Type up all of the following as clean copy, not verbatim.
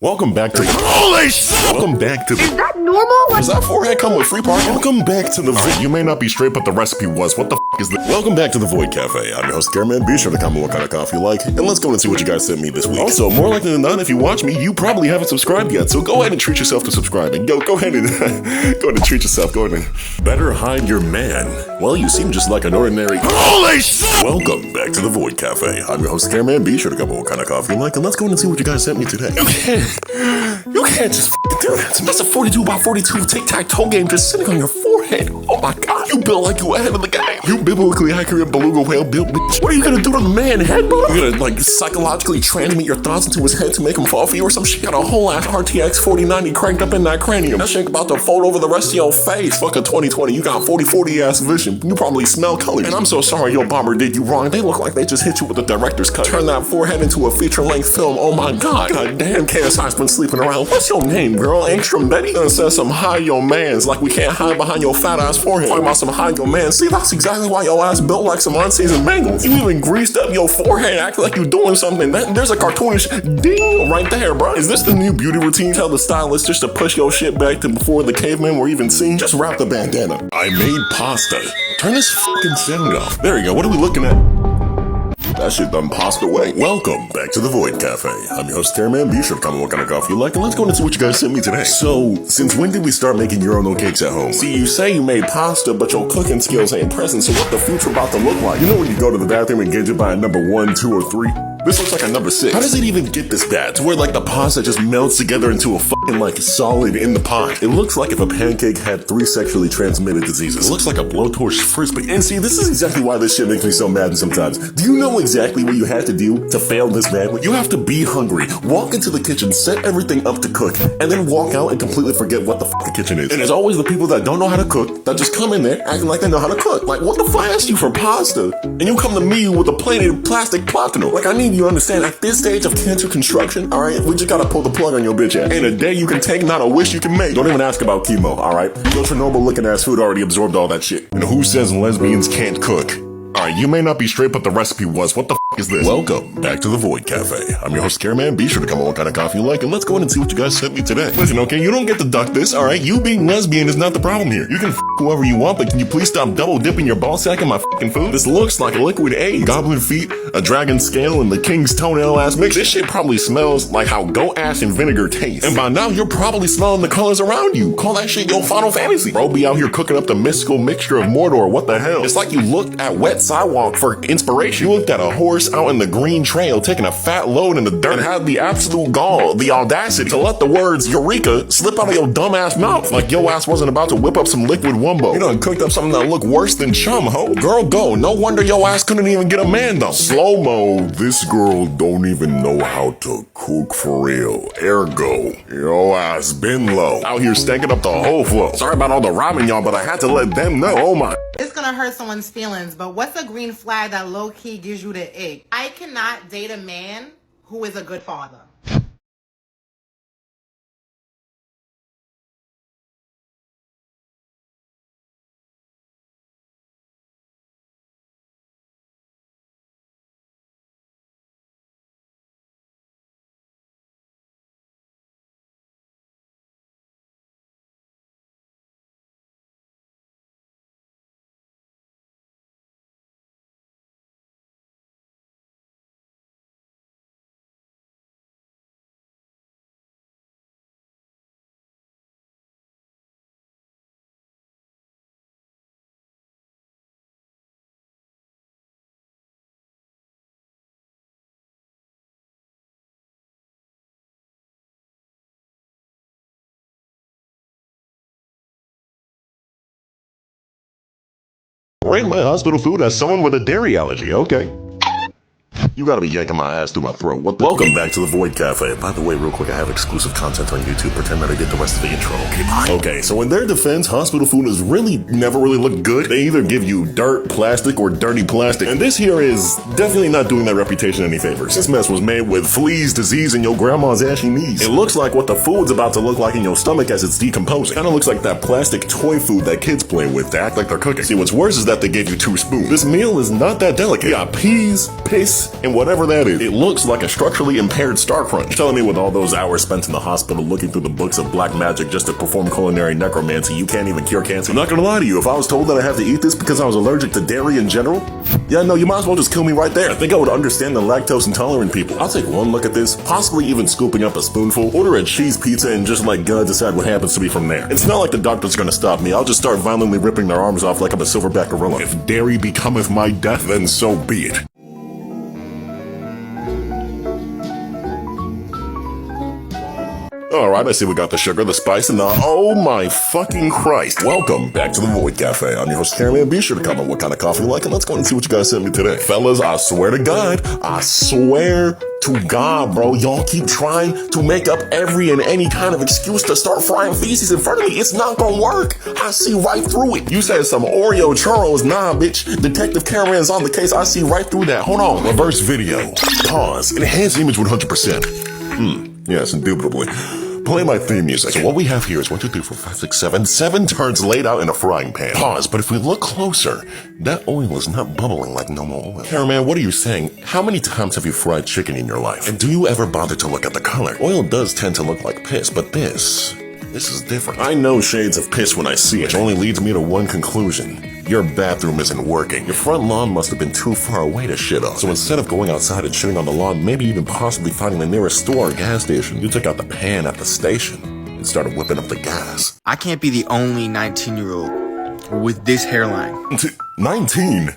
Welcome back to Holy shit! Welcome back to Is that normal? Does that forehead come with free parking? Welcome back to the Void. You may not be straight, but the recipe was. What the f is this? Welcome back to the Void Cafe. I'm your host, TheOnlyCameraMan. Be sure to comment what kind of coffee you like, and let's go and see what you guys sent me this week. Also, more likely than not, if you watch me, you probably haven't subscribed yet, so go ahead and treat yourself to subscribing. Go ahead and treat yourself. Go ahead and better hide your man. Well, you seem just like an ordinary. Holy shit! Welcome back to the Void Cafe. I'm your host, TheOnlyCameraMan. Be sure to comment what kind of coffee you like, and let's go and see what you guys sent me today. You can't just do that. That's a 42 by 42 tic-tac-toe game just sitting on your forehead. Oh my god, you built like you ahead of the game. You biblically accurate beluga whale built bitch. What are you gonna do to the man head, bro? You gonna like psychologically transmit your thoughts into his head to make him fall for you or some shit? Got a whole ass RTX 4090 cranked up in that cranium. That shit about to fold over the rest of your face. Fuck a 2020, you got 40/40 ass vision. You probably smell colors. And I'm so sorry your bomber did you wrong. They look like they just hit you with a director's cut. Turn that forehead into a feature-length film. Oh my god. God damn, KSI's been sleeping around. What's your name, girl? Angstrom Betty? Gonna say some hide your mans like we can't hide behind your fat ass forehead. Talking about some hide your man. See, that's exactly why your ass built like some unseasoned Bengals. You even greased up your forehead, acting like you doing something. There's a cartoonish ding right there, bro. Is this the new beauty routine? Tell the stylist just to push your shit back to before the cavemen were even seen? Just wrap the bandana. I made pasta. Turn this fucking sound off. There you go. What are we looking at? That shit done passed away. Welcome back to the Void Cafe. I'm your host, TheOnlyCameraMan. Be sure to comment what kind of coffee you like, and let's go and see what you guys sent me today. So, since when did we start making your own oat cakes at home? See, you say you made pasta, but your cooking skills ain't present, so what the future about to look like? You know when you go to the bathroom and gauge it by a number 1, 2, or 3? This looks like a number 6. How does it even get this bad? To where like the pasta just melts together into a fucking like solid in the pot. It looks like if a pancake had 3 sexually transmitted diseases. It looks like a blowtorch frisbee. And see, this is exactly why this shit makes me so mad sometimes. Do you know exactly what you had to do to fail this badly? You have to be hungry, walk into the kitchen, set everything up to cook, and then walk out and completely forget what the fuck the kitchen is. And there's always the people that don't know how to cook that just come in there acting like they know how to cook. Like, what the fuck I asked you for pasta? And you come to me with a plated plastic platano. Like, I need you to understand, at this stage of cancer construction, alright, we just gotta pull the plug on your bitch ass. Ain't a day you can take, not a wish you can make. Don't even ask about chemo, alright? Your Chernobyl looking ass food already absorbed all that shit. And who says lesbians can't cook? Alright, you may not be straight, but the recipe was. What the f is this? Welcome back to the Void Cafe. I'm your host, TheOnlyCameraMan. Be sure to comment what kind of coffee you like, and let's go in and see what you guys sent me today. Listen, okay, you don't get to duck this, alright? You being lesbian is not the problem here. You can f whoever you want, but can you please stop double dipping your ball sack in my f***ing food? This looks like a liquid AIDS. Goblin feet, a dragon scale, and the king's toenail ass mix. This shit probably smells like how goat ass and vinegar taste. And by now, you're probably smelling the colors around you. Call that shit your Final Fantasy. Bro be out here cooking up the mystical mixture of Mordor. What the hell? It's like you looked at Wet Sidewalk for inspiration. You looked at a horse out in the green trail taking a fat load in the dirt and had the absolute gall, the audacity to let the words Eureka slip out of your dumb ass mouth like your ass wasn't about to whip up some liquid wumbo. You done cooked up something that looked worse than chum, ho. Girl, go. No wonder your ass couldn't even get a man though. Slow-mo, this girl don't even know how to cook for real. Ergo, your ass been low. Out here stanking up the whole flow. Sorry about all the rhyming, y'all, but I had to let them know. Oh my. It's gonna hurt someone's feelings, but what's a green flag that low-key gives you the ick? I cannot date a man who is a good father. Rate my hospital food as someone with a dairy allergy, okay. You gotta be yanking my ass through my throat. What the? Welcome back to the Void Cafe. By the way, real quick, I have exclusive content on YouTube. Pretend that I did the rest of the intro. Okay, bye. Okay, so in their defense, hospital food has never really looked good. They either give you dirt, plastic, or dirty plastic. And this here is definitely not doing that reputation any favors. This mess was made with fleas, disease, and your grandma's ashy knees. It looks like what the food's about to look like in your stomach as it's decomposing. Kinda looks like that plastic toy food that kids play with to act like they're cooking. See, what's worse is that they gave you 2 spoons. This meal is not that delicate. You got peas, piss, and And whatever that is, it looks like a structurally impaired star crunch. Telling me with all those hours spent in the hospital looking through the books of black magic just to perform culinary necromancy, you can't even cure cancer? I'm not gonna lie to you, if I was told that I have to eat this because I was allergic to dairy in general, yeah, no, you might as well just kill me right there. I think I would understand the lactose intolerant people. I'll take one look at this, possibly even scooping up a spoonful, order a cheese pizza, and just let God decide what happens to me from there. It's not like the doctor's gonna stop me. I'll just start violently ripping their arms off like I'm a silverback gorilla. If dairy becometh my death, then so be it. Alright, I see we got the sugar, the spice, and the oh my fucking Christ. Welcome back to the Void Cafe. I'm your host, Cameraman. Be sure to comment what kind of coffee you like, and let's go and see what you guys sent me today. Fellas, I swear to God, bro, y'all keep trying to make up every and any kind of excuse to start frying feces in front of me. It's not gonna work. I see right through it. You said some Oreo churros. Nah, bitch. Detective Cameraman's on the case. I see right through that. Hold on. Reverse video. Pause. Enhance image 100%. Yes, indubitably. Play my theme music. So what we have here is 1, 2, 3, 4, 5, 6, 7 turds laid out in a frying pan. Pause, but if we look closer, that oil is not bubbling like normal oil. Cameraman, what are you saying? How many times have you fried chicken in your life? And do you ever bother to look at the color? Oil does tend to look like piss, but this is different. I know shades of piss when I see it, which only leads me to one conclusion. Your bathroom isn't working. Your front lawn must have been too far away to shit on. So instead of going outside and shitting on the lawn, maybe even possibly finding the nearest store or gas station, you took out the pan at the station and started whipping up the gas. I can't be the only 19-year-old with this hairline. 19?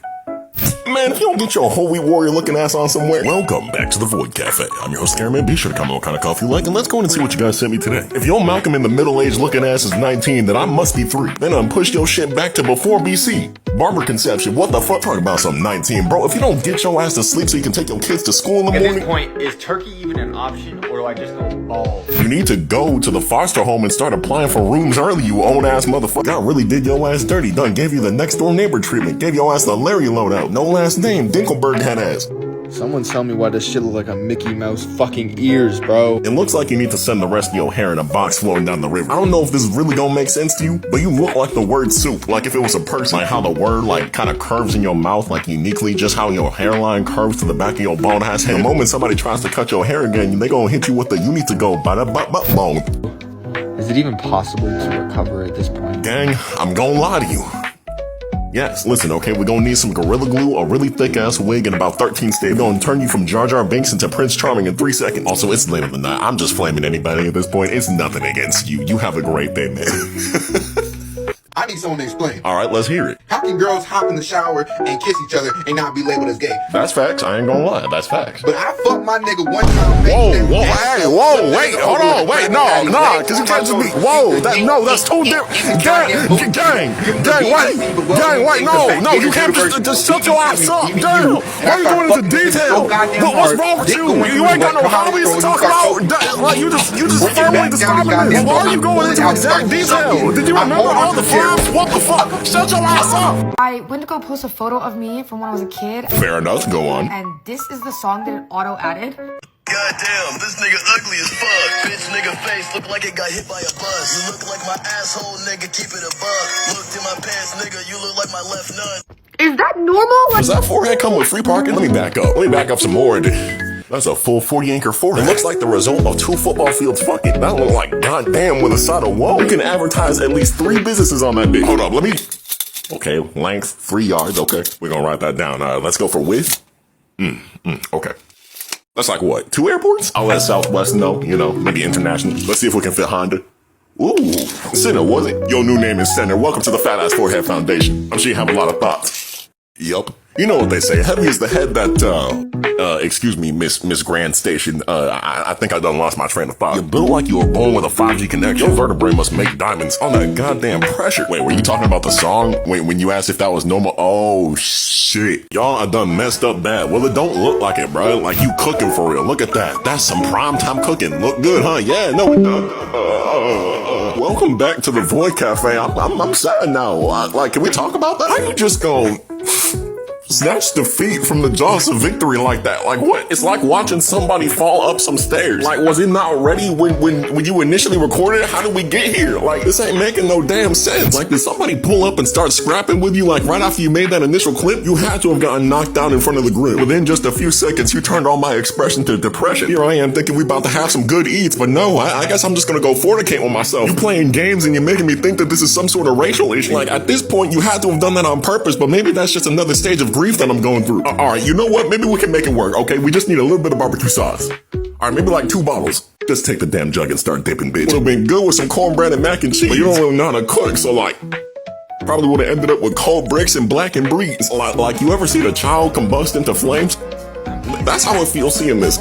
Man, if you don't get your holy warrior looking ass on somewhere, welcome back to the Void Cafe. I'm your host, Cameraman. Be sure to comment what kind of coffee you like, and let's go in and see what you guys sent me today. If your Malcolm in the middle-aged looking ass is 19, then I must be 3. Then push your shit back to before BC. Barber conception, what the fuck? Talk about some 19, bro. If you don't get your ass to sleep so you can take your kids to school in the morning. At this point, is turkey even an option, or do I just go bald? You need to go to the foster home and start applying for rooms early, you own-ass motherfucker. God really did your ass dirty. Done gave you the next-door neighbor treatment. Gave your ass the Larry loadout. No last name. Dinkelberg head ass. Someone tell me why this shit look like a Mickey Mouse fucking ears, bro. It looks like you need to send the rest of your hair in a box flowing down the river. I don't know if this is really gonna make sense to you, but you look like the word soup. Like if it was a person. Like how the word like kind of curves in your mouth, like uniquely, just how your hairline curves to the back of your bald ass head. The moment somebody tries to cut your hair again, they gonna hit you with the you need to go bone. Is it even possible to recover at this point? Gang, I'm gonna lie to you. Yes, listen, okay, we're gonna need some Gorilla Glue, a really thick-ass wig, and about 13 staves. We're gonna turn you from Jar Jar Binks into Prince Charming in 3 seconds. Also, it's later than that. I'm just flaming anybody at this point. It's nothing against you. You have a great day, man. I need someone to explain. All right, let's hear it. How can girls hop in the shower and kiss each other and not be labeled as gay? That's facts. I ain't gonna lie. That's facts. But I fucked my nigga one time. Wait, hold on, wait, nah, cause you can't just be, that's too different. Gang, no, you can't just shut your ass up, damn. Why are you going into detail? What's wrong with you? You ain't got no hobbies to talk about. Like, you just firmly describing this. Why are you going into exact detail? Did you remember all the flaws? What the fuck? Shut your ass up! I went to go post a photo of me from when I was a kid. Fair enough, go on. And this is the song that it auto-added. Goddamn, this nigga ugly as fuck. Bitch nigga face look like it got hit by a bus. You look like my asshole, nigga, keep it a buck. Looked in my pants, nigga, you look like my left nut. Is that normal? Does that forehead come with free parking? Let me back up some more. That's a full 40-acre forehead. It looks like the result of 2 football fields fucking. That look like goddamn with a side of whoa. You can advertise at least 3 businesses on that bitch. Hold up, let me. Okay, length, 3 yards. Okay, we're gonna write that down. Let's go for width. Okay. That's like what? 2 airports? I'll let Southwest know, maybe international. Let's see if we can fit Honda. Ooh, Center, was it? Your new name is Center. Welcome to the Fat Ass Forehead Foundation. I'm sure you have a lot of thoughts. Yup. You know what they say, heavy is the head that, excuse me, Miss Grand Station, I think I done lost my train of thought. You're built like you were born with a 5G connection. Your vertebrae must make diamonds on that goddamn pressure. Wait, were you talking about the song? Wait, when you asked if that was normal? Oh, shit. Y'all, I done messed up bad. Well, it don't look like it, bro. Like you cooking for real. Look at that. That's some primetime cooking. Look good, huh? Yeah, no, it does. Welcome back to the Void Cafe. I'm sad now. Like, can we talk about that? How you just gonna snatch defeat from the jaws of victory like that? Like what? It's like watching somebody fall up some stairs. Like, was it not ready when you initially recorded it? How did we get here? Like, this ain't making no damn sense. Like, did somebody pull up and start scrapping with you? Like, right after you made that initial clip, you had to have gotten knocked down in front of the grill. Within just a few seconds, you turned all my expression to depression. Here I am thinking we about to have some good eats, but no, I guess I'm just gonna go fornicate with myself. You playing games and you're making me think that this is some sort of racial issue. Like, at this point, you had to have done that on purpose, but maybe that's just another stage of grief that I'm going through. Alright, you know what? Maybe we can make it work, okay? We just need a little bit of barbecue sauce. Alright, maybe like 2 bottles. Just take the damn jug and start dipping, bitch. Would've been good with some cornbread and mac and cheese. But you don't really know how to cook, so like, probably would've ended up with cold bricks and blackened breeds. Like you ever seen a child combust into flames? That's how it feels seeing this.